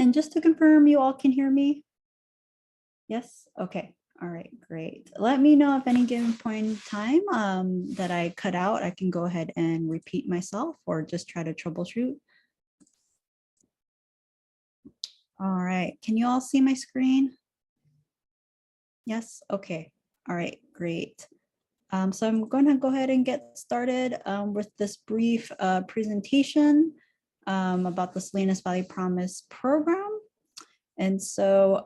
And just to confirm, you all can hear me? Yes? Okay. All right, great. Let me know if any given point in time that I cut out, I can go ahead and repeat myself or just try to troubleshoot. All right, can you all see my screen? Yes, okay. All right, great. So I'm going to go ahead and get started with this brief presentation about the Salinas Valley Promise program. And so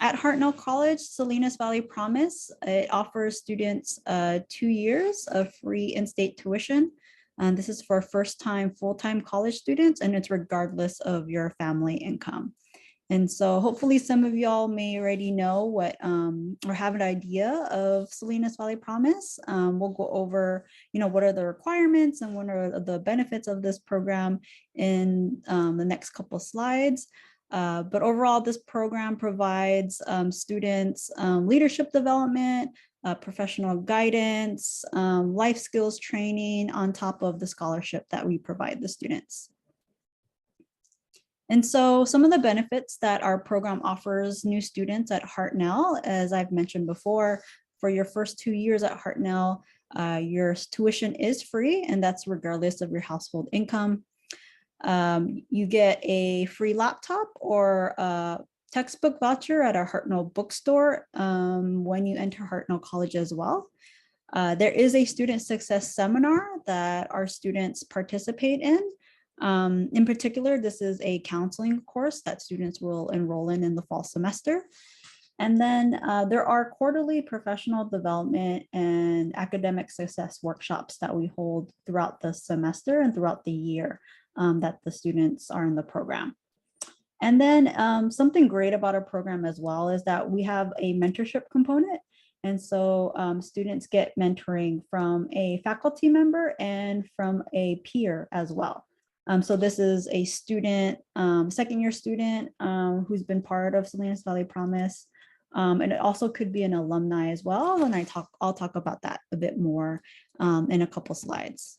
at Hartnell College, Salinas Valley Promise, it offers students 2 years of free in-state tuition. And this is for first-time full-time college students, and it's regardless of your family income. And so hopefully some of y'all may already know what or have an idea of Salinas Valley Promise. We'll go over, what are the requirements and what are the benefits of this program in the next couple of slides. But overall, this program provides students leadership development, professional guidance, life skills training on top of the scholarship that we provide the students. And so some of the benefits that our program offers new students at Hartnell, as I've mentioned before, for your first 2 years at Hartnell, your tuition is free, and that's regardless of your household income. You get a free laptop or a textbook voucher at our Hartnell bookstore when you enter Hartnell College as well. There is a student success seminar that our students participate in. In particular, this is a counseling course that students will enroll in the fall semester. And then there are quarterly professional development and academic success workshops that we hold throughout the semester and throughout the year that the students are in the program. And then something great about our program as well is that we have a mentorship component. And so students get mentoring from a faculty member and from a peer as well. So this is a student, second-year student who's been part of Salinas Valley Promise. And it also could be an alumni as well. And I'll talk about that a bit more in a couple slides.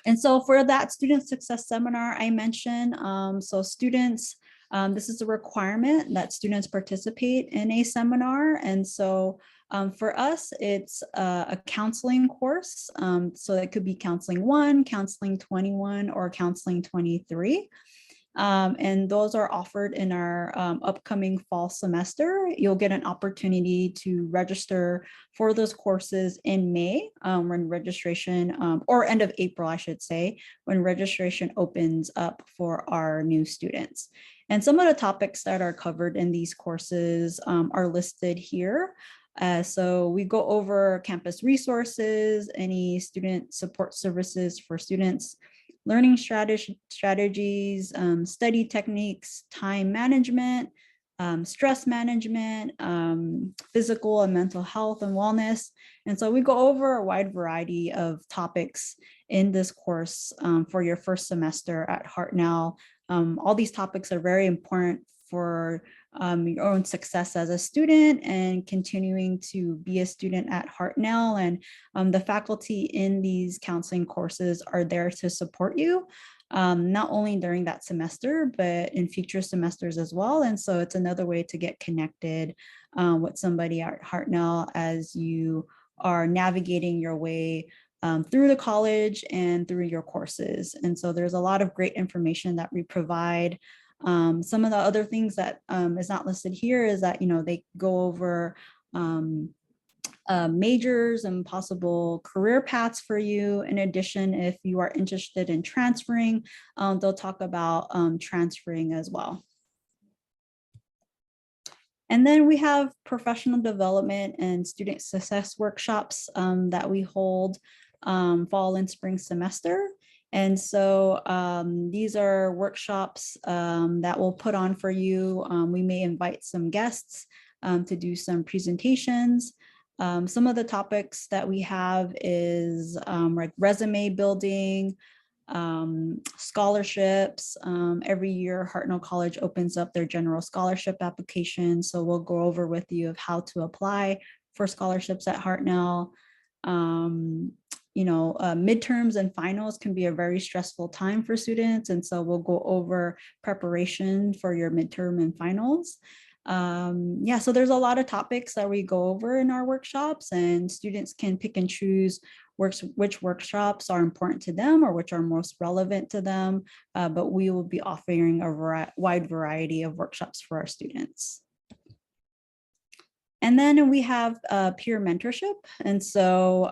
And so for that student success seminar I mentioned, so students, this is a requirement that students participate in a seminar. And so for us, it's a counseling course. So it could be counseling 1, counseling 21, or counseling 23. And those are offered in our upcoming fall semester. You'll get an opportunity to register for those courses in May when registration, or end of April, I should say, when registration opens up for our new students. And some of the topics that are covered in these courses are listed here. So we go over campus resources, any student support services for students, learning strategies, study techniques, time management, stress management, physical and mental health and wellness. And so we go over a wide variety of topics in this course for your first semester at Hartnell. All these topics are very important for your own success as a student and continuing to be a student at Hartnell. And the faculty in these counseling courses are there to support you, not only during that semester, but in future semesters as well. And so it's another way to get connected with somebody at Hartnell as you are navigating your way through the college and through your courses. And so there's a lot of great information that we provide. Some of the other things that is not listed here is that, they go over majors and possible career paths for you. In addition, if you are interested in transferring, they'll talk about transferring as well. And then we have professional development and student success workshops that we hold fall and spring semester. And so these are workshops that we'll put on for you. We may invite some guests to do some presentations. Some of the topics that we have is like resume building, scholarships. Every year, Hartnell College opens up their general scholarship application. So we'll go over with you of how to apply for scholarships at Hartnell. midterms and finals can be a very stressful time for students. And so we'll go over preparation for your midterm and finals. Yeah, so there's a lot of topics that we go over in our workshops, and students can pick and choose which workshops are important to them or which are most relevant to them. But we will be offering a wide variety of workshops for our students. And then we have peer mentorship. And so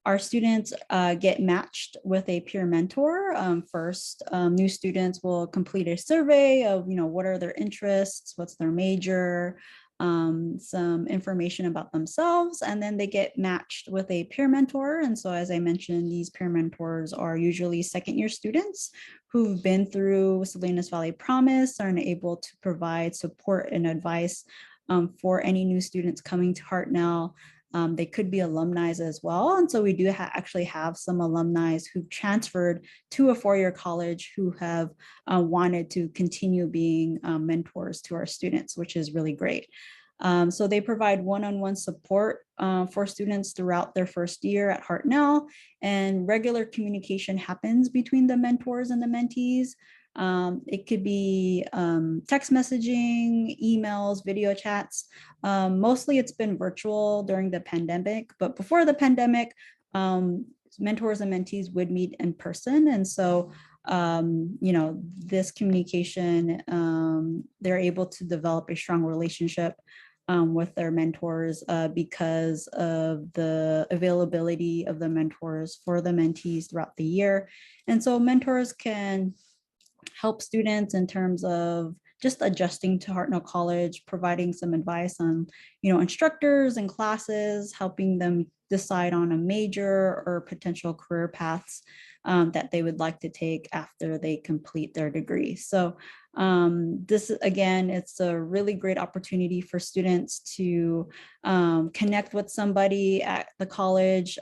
our students get matched with a peer mentor. First, new students will complete a survey of, what are their interests, what's their major, some information about themselves, and then they get matched with a peer mentor. And so, as I mentioned, these peer mentors are usually second-year students who've been through Salinas Valley Promise, are able to provide support and advice for any new students coming to Hartnell. They could be alumni as well. And so we do actually have some alumni who've transferred to a four-year college who have wanted to continue being mentors to our students, which is really great. So they provide one-on-one support for students throughout their first year at Hartnell, and regular communication happens between the mentors and the mentees. It could be text messaging, emails, video chats. Mostly it's been virtual during the pandemic, but before the pandemic, mentors and mentees would meet in person. And so, this communication, they're able to develop a strong relationship with their mentors because of the availability of the mentors for the mentees throughout the year. And so mentors can help students in terms of just adjusting to Hartnell College, providing some advice on, instructors and classes, helping them decide on a major or potential career paths that they would like to take after they complete their degree. So this, again, it's a really great opportunity for students to connect with somebody at the college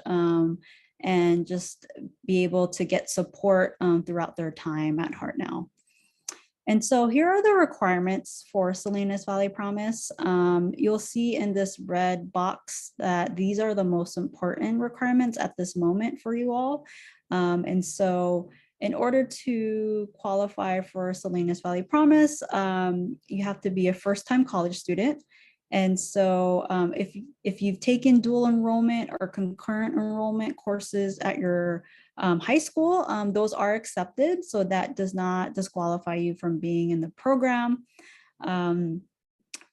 and just be able to get support throughout their time at Hartnell. And so here are the requirements for Salinas Valley Promise. You'll see in this red box that these are the most important requirements at this moment for you all. And so in order to qualify for Salinas Valley Promise, you have to be a first-time college student. And so if you've taken dual enrollment or concurrent enrollment courses at your high school, those are accepted. So that does not disqualify you from being in the program. And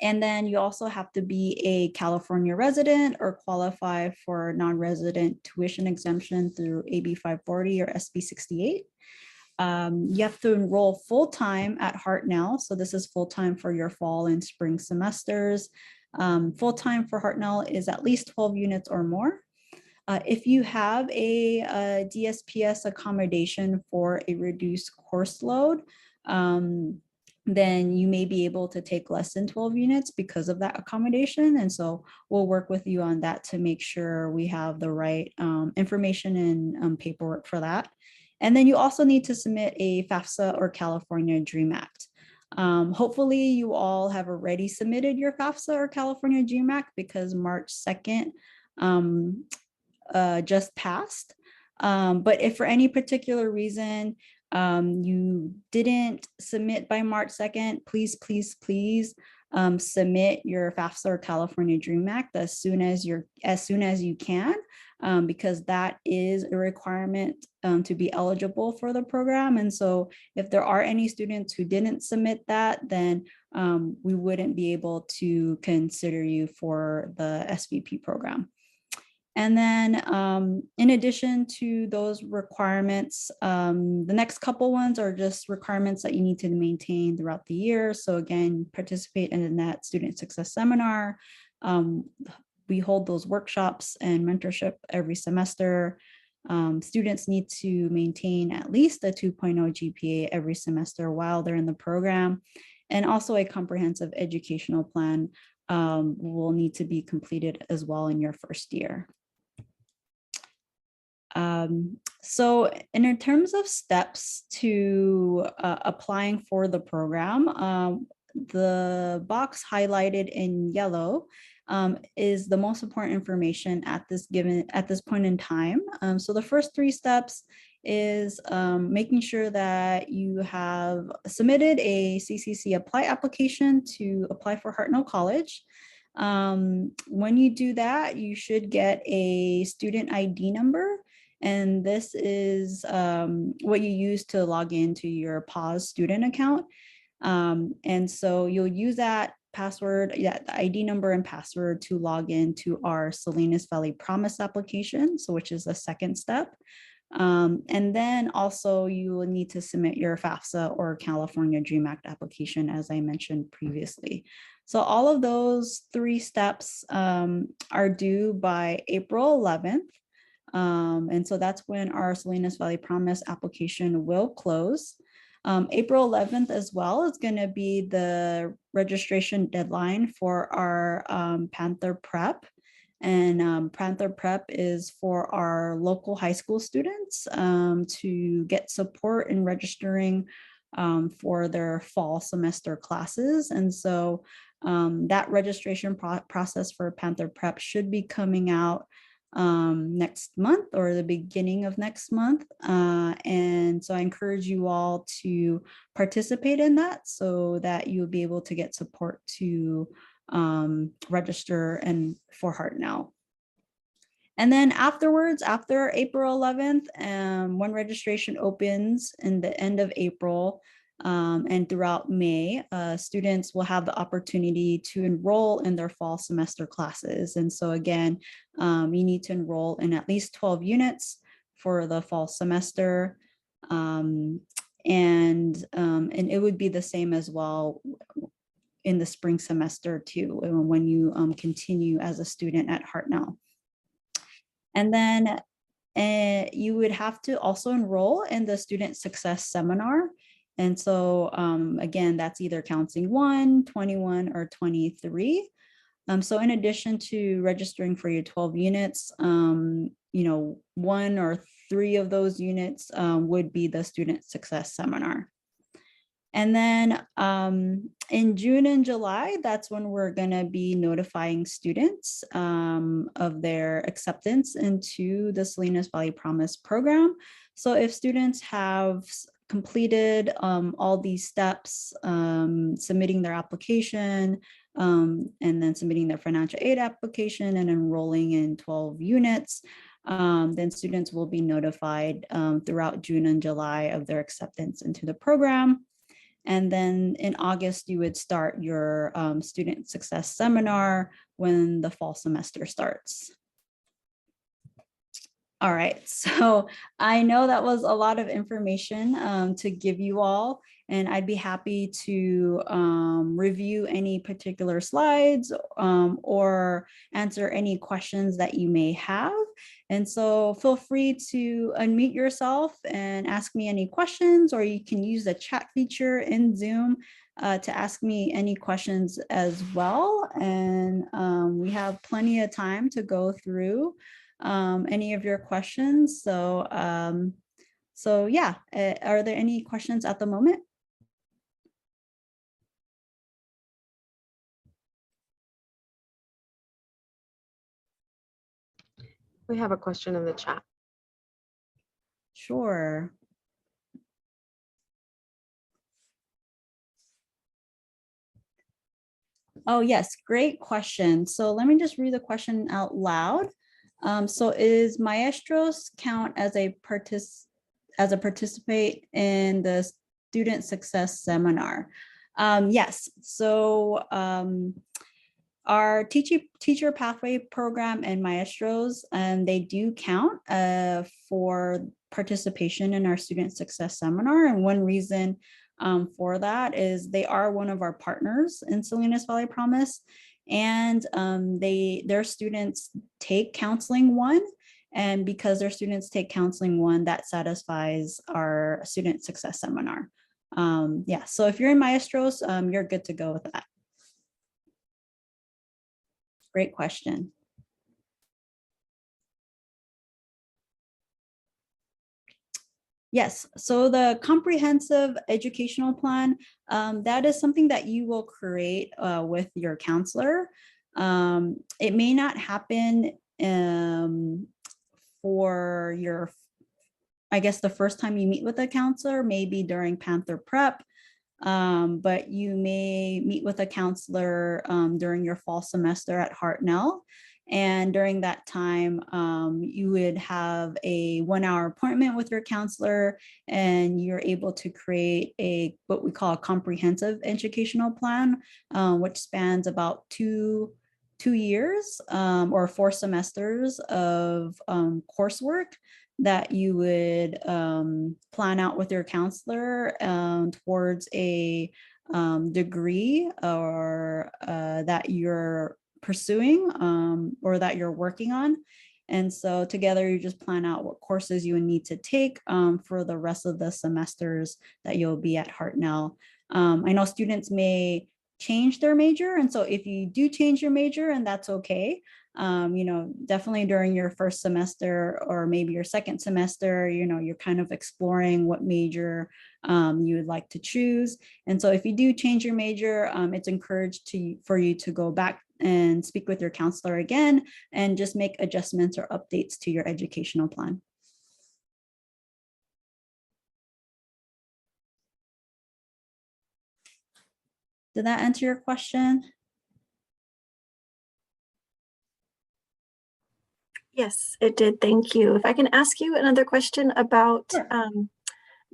then you also have to be a California resident or qualify for non-resident tuition exemption through AB 540 or SB 68. You have to enroll full-time at Hartnell. So this is full-time for your fall and spring semesters. Full-time for Hartnell is at least 12 units or more. If you have a DSPS accommodation for a reduced course load, then you may be able to take less than 12 units because of that accommodation. And so we'll work with you on that to make sure we have the right information and paperwork for that. And then you also need to submit a FAFSA or California DREAM Act. Hopefully you all have already submitted your FAFSA or California DREAM Act because March 2nd just passed. But if for any particular reason you didn't submit by March 2nd, please submit your FAFSA or California DREAM Act as soon as you can, because that is a requirement to be eligible for the program. And so if there are any students who didn't submit that, then we wouldn't be able to consider you for the SVP program. And then in addition to those requirements, the next couple ones are just requirements that you need to maintain throughout the year. So again, participate in the NET Student Success Seminar. We hold those workshops and mentorship every semester. Students need to maintain at least a 2.0 GPA every semester while they're in the program. And also a comprehensive educational plan will need to be completed as well in your first year. So in terms of steps to applying for the program, the box highlighted in yellow is the most important information at this point in time. So the first 3 steps is making sure that you have submitted a CCC apply application to apply for Hartnell College. When you do that, you should get a student ID number. And this is what you use to log into your PAWS student account. And so you'll use that password, the ID number and password to log into our Salinas Valley Promise application, so which is the second step. And then also you will need to submit your FAFSA or California DREAM Act application, as I mentioned previously. So all of those 3 steps are due by April 11th. And so that's when our Salinas Valley Promise application will close. April 11th as well is going to be the registration deadline for our Panther Prep. And Panther Prep is for our local high school students to get support in registering for their fall semester classes. And so that registration process for Panther Prep should be coming out next month or the beginning of next month. And so I encourage you all to participate in that so that you'll be able to get support to register and for Hartnell. And then afterwards, after April 11th, when registration opens in the end of April and throughout May, students will have the opportunity to enroll in their fall semester classes. And so again, you need to enroll in at least 12 units for the fall semester. And it would be the same as well in the spring semester too, when you continue as a student at Hartnell. And then you would have to also enroll in the Student Success Seminar. And so again, that's either Counseling 1, 21, or 23. So in addition to registering for your 12 units, 1 or 3 of those units would be the Student Success Seminar. And then in June and July, that's when we're going to be notifying students of their acceptance into the Salinas Valley Promise program. So if students have completed all these steps, submitting their application, and then submitting their financial aid application and enrolling in 12 units, then students will be notified throughout June and July of their acceptance into the program. And then in August, you would start your Student Success Seminar when the fall semester starts. All right, so I know that was a lot of information to give you all, and I'd be happy to review any particular slides or answer any questions that you may have. And so feel free to unmute yourself and ask me any questions, or you can use the chat feature in Zoom to ask me any questions as well. And we have plenty of time to go through any of your questions. So yeah, are there any questions at the moment? We have a question in the chat. Sure. Oh, yes, great question. So let me just read the question out loud. So is Maestros count as a participate in the Student Success Seminar? Yes, so our teacher pathway program and Maestros, they do count for participation in our Student Success Seminar. And one reason for that is they are one of our partners in Salinas Valley Promise, and their students take Counseling 1. And because their students take Counseling 1, that satisfies our Student Success Seminar. Yeah, so if you're in Maestros, you're good to go with that. Great question. Yes, so the comprehensive educational plan, that is something that you will create with your counselor. It may not happen for your, I guess, the first time you meet with a counselor, maybe during Panther Prep, but you may meet with a counselor during your fall semester at Hartnell. And during that time, you would have a 1 hour appointment with your counselor, and you're able to create a what we call a comprehensive educational plan, which spans about two years or 4 semesters of coursework that you would plan out with your counselor towards a degree or that you're pursuing or that you're working on. And so together you just plan out what courses you would need to take for the rest of the semesters that you'll be at Hartnell. I know students may change their major. And so if you do change your major, and that's okay, definitely during your first semester or maybe your second semester, you're kind of exploring what major you would like to choose. And so if you do change your major, it's encouraged for you to go back and speak with your counselor again and just make adjustments or updates to your educational plan. Did that answer your question? Yes, it did. Thank you. If I can ask you another question about Sure.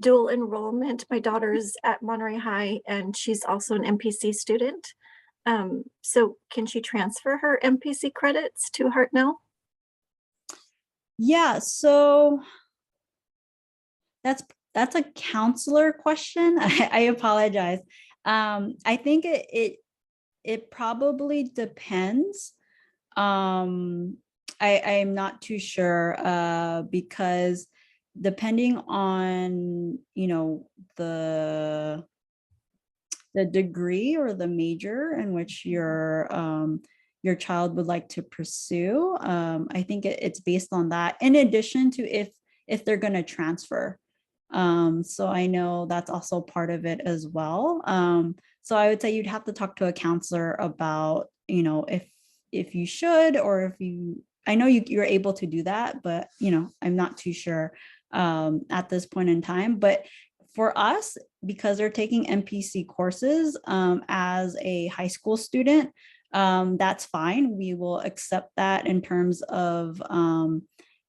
dual enrollment. My daughter's at Monterey High and she's also an MPC student. So can she transfer her MPC credits to Hartnell? Yeah, so that's a counselor question. I apologize. I think it probably depends. I'm not too sure because depending on the degree or the major in which your child would like to pursue, I think it's based on that. In addition to if they're going to transfer. So I know that's also part of it as well. So I would say you'd have to talk to a counselor about, if you should, or if you, I know you're able to do that, but, I'm not too sure at this point in time. But for us, because they're taking MPC courses as a high school student, that's fine. We will accept that in terms of,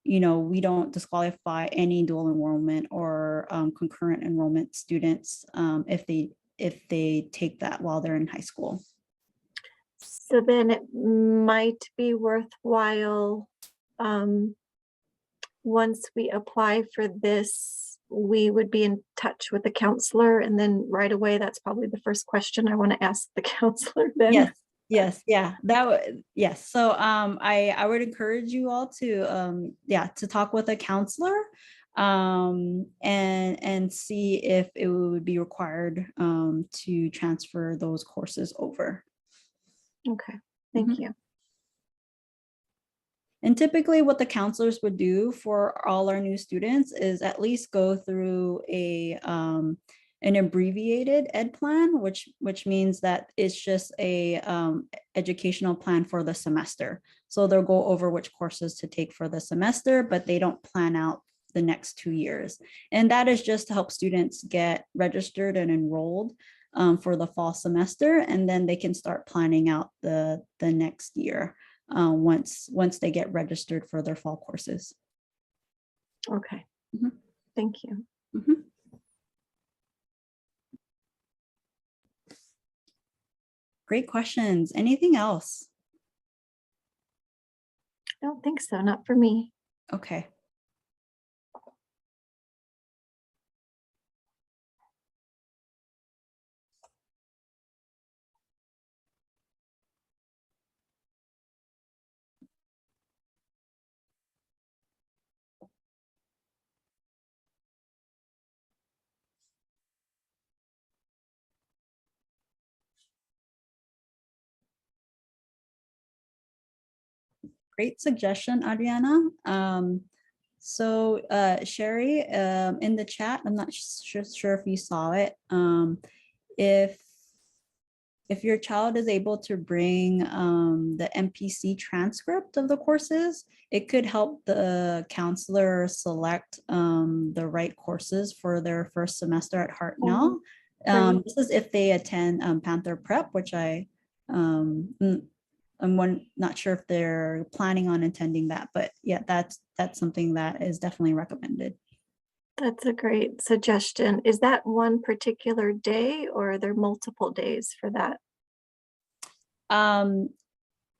we don't disqualify any dual enrollment or concurrent enrollment students if they take that while they're in high school. So then it might be worthwhile, once we apply for this, we would be in touch with the counselor, and then right away, that's probably the first question I want to ask the counselor then. Yes, yeah, yes. So I would encourage you all to to talk with a counselor and see if it would be required to transfer those courses over. Okay, thank you. And typically what the counselors would do for all our new students is at least go through an abbreviated ed plan, which means that it's just a educational plan for the semester. So they'll go over which courses to take for the semester, but they don't plan out the next 2 years. And that is just to help students get registered and enrolled for the fall semester, and then they can start planning out the next year once they get registered for their fall courses. Okay, thank you. Great questions. Anything else? I don't think so, not for me. Okay. Great suggestion, Adriana. So Sherry, in the chat, I'm not sure if you saw it. If if your child is able to bring the MPC transcript of the courses, it could help the counselor select the right courses for their first semester at Hartnell. Great. This is if they attend Panther Prep, which I'm not sure if they're planning on attending that, but yeah, that's something that is definitely recommended. That's a great suggestion. Is that one particular day or are there multiple days for that?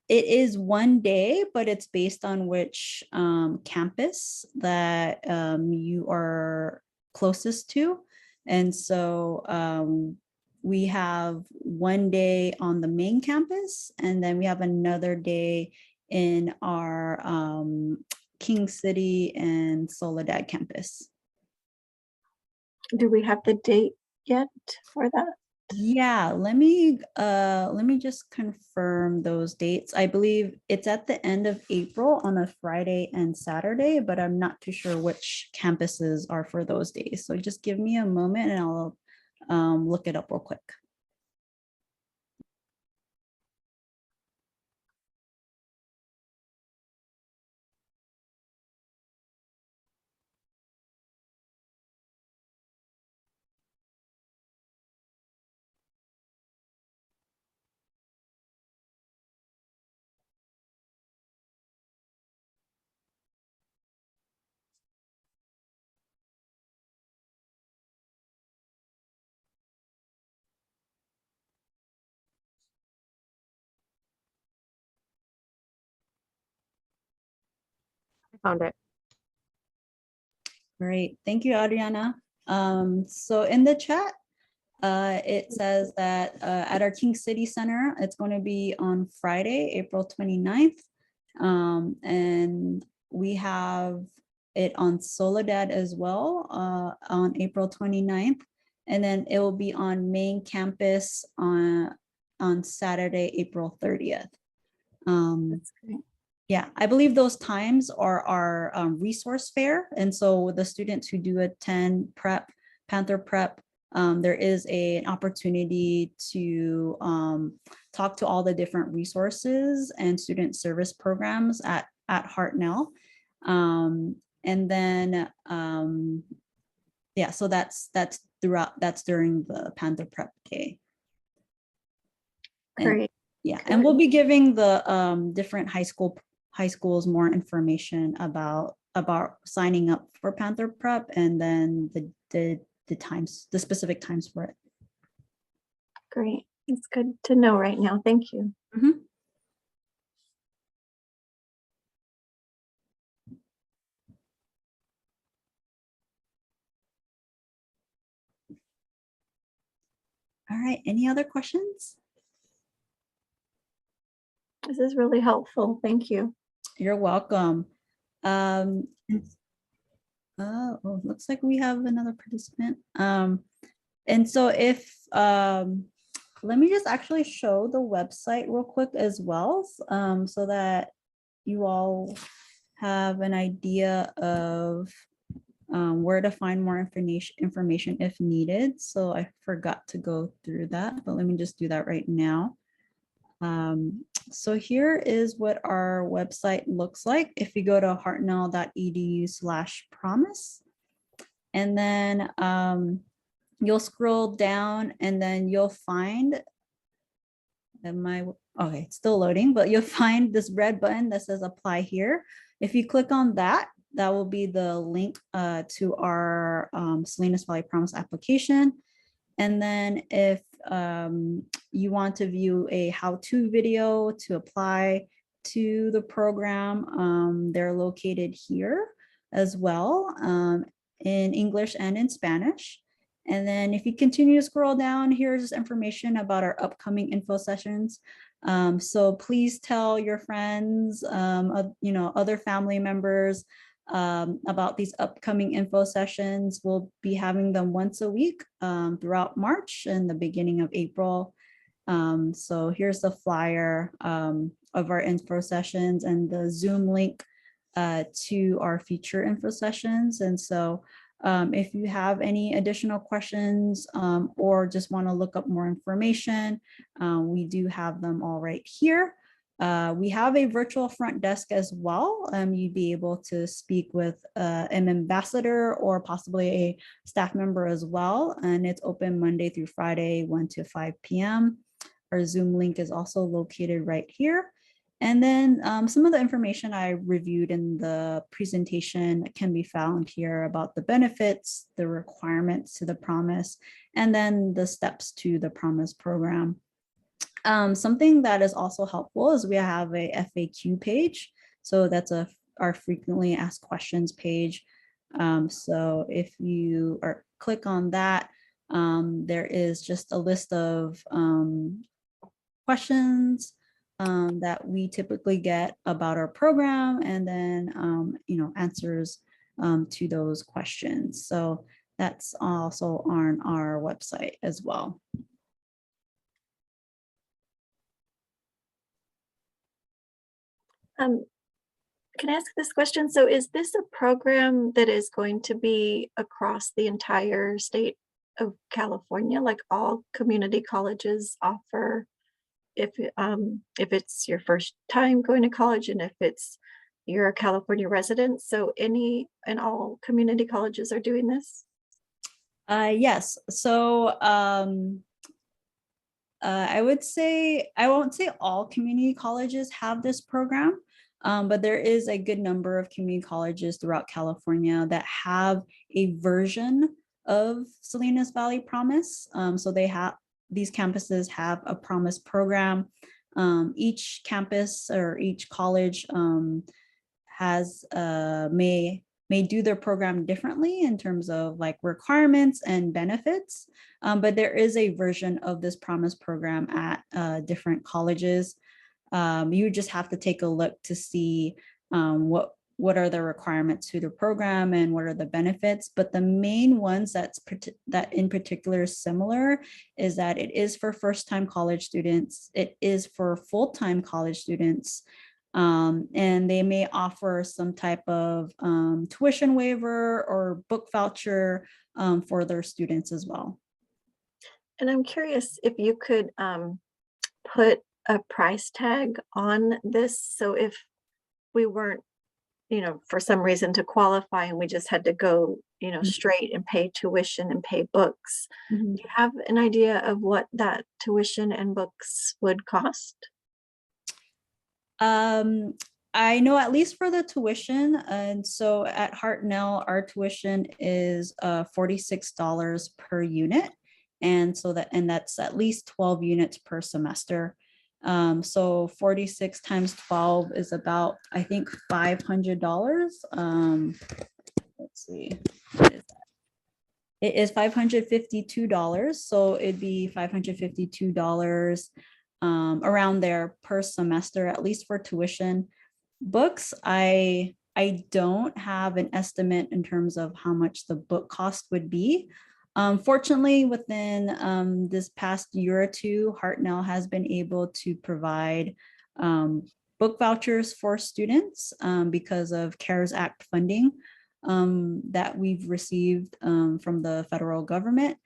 It is one day, but it's based on which campus that you are closest to. And so we have one day on the main campus, and then we have another day in our King City and Soledad campus. Do we have the date yet for that? Yeah, let me just confirm those dates. I believe it's at the end of April on a Friday and Saturday, but I'm not too sure which campuses are for those days. So just give me a moment and I'll look it up real quick. I found it. Great, thank you, Adriana. So in the chat, it says that at our King City Center, it's going to be on Friday, April 29th. And we have it on Soledad as well on April 29th. And then it will be on main campus on Saturday, April 30th. That's great. Yeah, I believe those times are our resource fair. And so the students who do attend Panther Prep, there is an opportunity to talk to all the different resources and student service programs at Hartnell. And then, yeah, so that's during the Panther Prep day. And, Great. yeah, Good. and we'll be giving the different high schools more information about signing up for Panther Prep, and then the times, the specific times for it. Great. It's good to know right now. Thank you. Mhm. All right, any other questions? This is really helpful. Thank you. You're welcome. Oh, looks like we have another participant. And so if, let me just actually show the website real quick as well, so that you all have an idea of where to find more information if needed. So I forgot to go through that, but let me just do that right now. So here is what our website looks like. If you go to hartnell.edu/promise, and then you'll scroll down and then you'll find okay, it's still loading, but you'll find this red button that says apply here. If you click on that, that will be the link to our Salinas Valley Promise application. And then if you want to view a how-to video to apply to the program, they're located here as well, in English and in Spanish. And then if you continue to scroll down, here's information about our upcoming info sessions. So please tell your friends, other family members about these upcoming info sessions. We'll be having them once a week throughout March and the beginning of April. So here's the flyer of our info sessions and the Zoom link to our future info sessions. And so If you have any additional questions or just want to look up more information, we do have them all right here. We have a virtual front desk as well. You'd be able to speak with an ambassador or possibly a staff member as well. And it's open Monday through Friday, 1 to 5 p.m. Our Zoom link is also located right here. And then some of the information I reviewed in the presentation can be found here about the benefits, the requirements to the promise, and then the steps to the promise program. Something that is also helpful is we have a FAQ page. So that's our frequently asked questions page. So if you click on that, there is just a list of questions that we typically get about our program, and then answers to those questions. So that's also on our website as well. Can I ask this question? So is this a program that is going to be across the entire state of California? Like all community colleges offer, if it's your first time going to college and if you're a California resident, so any and all community colleges are doing this? Yes. So I would say, I won't say all community colleges have this program, but there is a good number of community colleges throughout California that have a version of Salinas Valley Promise. So these campuses have a promise program. Each campus or each college may do their program differently in terms of like requirements and benefits, but there is a version of this promise program at different colleges. You just have to take a look to see what are the requirements to the program and what are the benefits. But the main ones that in particular is similar is that it is for first-time college students, it is for full-time college students, and they may offer some type of tuition waiver or book voucher for their students as well. And I'm curious if you could put a price tag on this. So if we weren't, for some reason to qualify and we just had to go, straight and pay tuition and pay books, Mhm. do you have an idea of what that tuition and books would cost? I know at least for the tuition, and so at Hartnell, our tuition is $46 per unit, and that's at least 12 units per semester. So 46 times 12 is about, I think, $500. Let's see, what is that? It is $552, so it'd be $552 around there per semester, at least for tuition. Books, I don't have an estimate in terms of how much the book cost would be. Fortunately, within this past year or two, Hartnell has been able to provide book vouchers for students because of CARES Act funding that we've received from the federal government.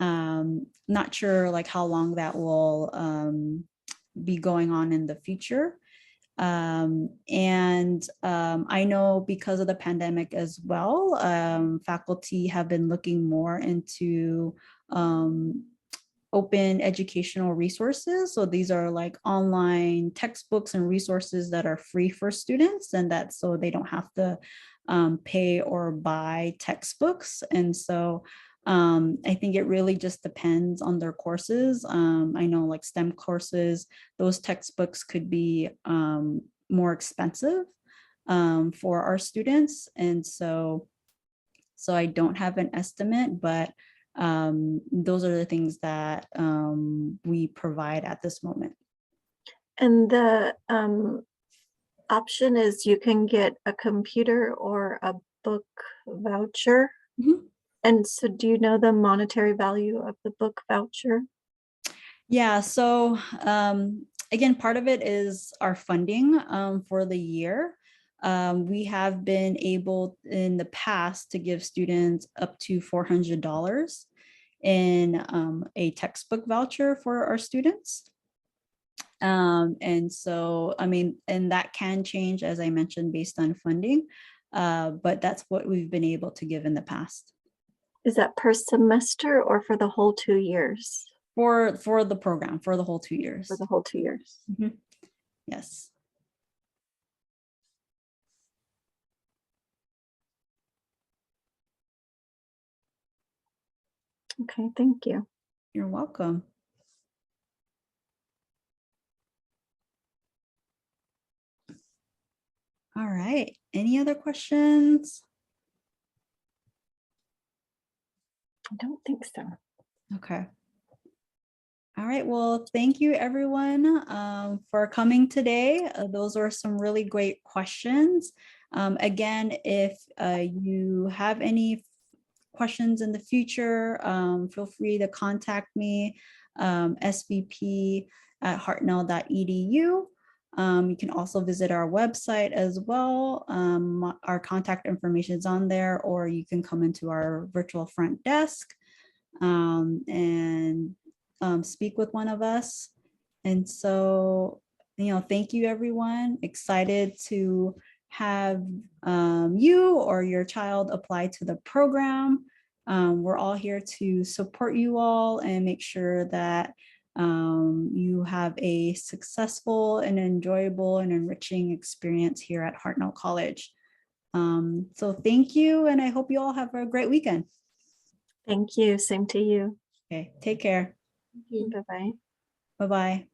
Not sure like how long that will be going on in the future. I know because of the pandemic as well, faculty have been looking more into open educational resources. So these are like online textbooks and resources that are free for students, and that's so they don't have to pay or buy textbooks. And so I think it really just depends on their courses. I know like STEM courses, those textbooks could be more expensive for our students. And so I don't have an estimate, but those are the things that we provide at this moment. And the option is you can get a computer or a book voucher. Mhm. And so do you know the monetary value of the book voucher? Yeah, so again, part of it is our funding for the year. We have been able in the past to give students up to $400 in a textbook voucher for our students. And so, I mean, and that can change, as I mentioned, based on funding, but that's what we've been able to give in the past. Is that per semester or for the whole 2 years? For the program, for the whole 2 years. For the whole 2 years. Mhm. Yes. Okay, thank you. You're welcome. All right. Any other questions? I don't think so. Okay. All right. Well, thank you everyone for coming today. Those are some really great questions. Again, if you have any questions in the future, feel free to contact me, svp@hartnell.edu. You can also visit our website as well. Our contact information is on there, or you can come into our virtual front desk and speak with one of us. And so, thank you everyone. Excited to have you or your child apply to the program. We're all here to support you all and make sure that you have a successful and enjoyable and enriching experience here at Hartnell College. So thank you, and I hope you all have a great weekend. Thank you. Same to you. Okay, take care. Bye-bye. Bye-bye.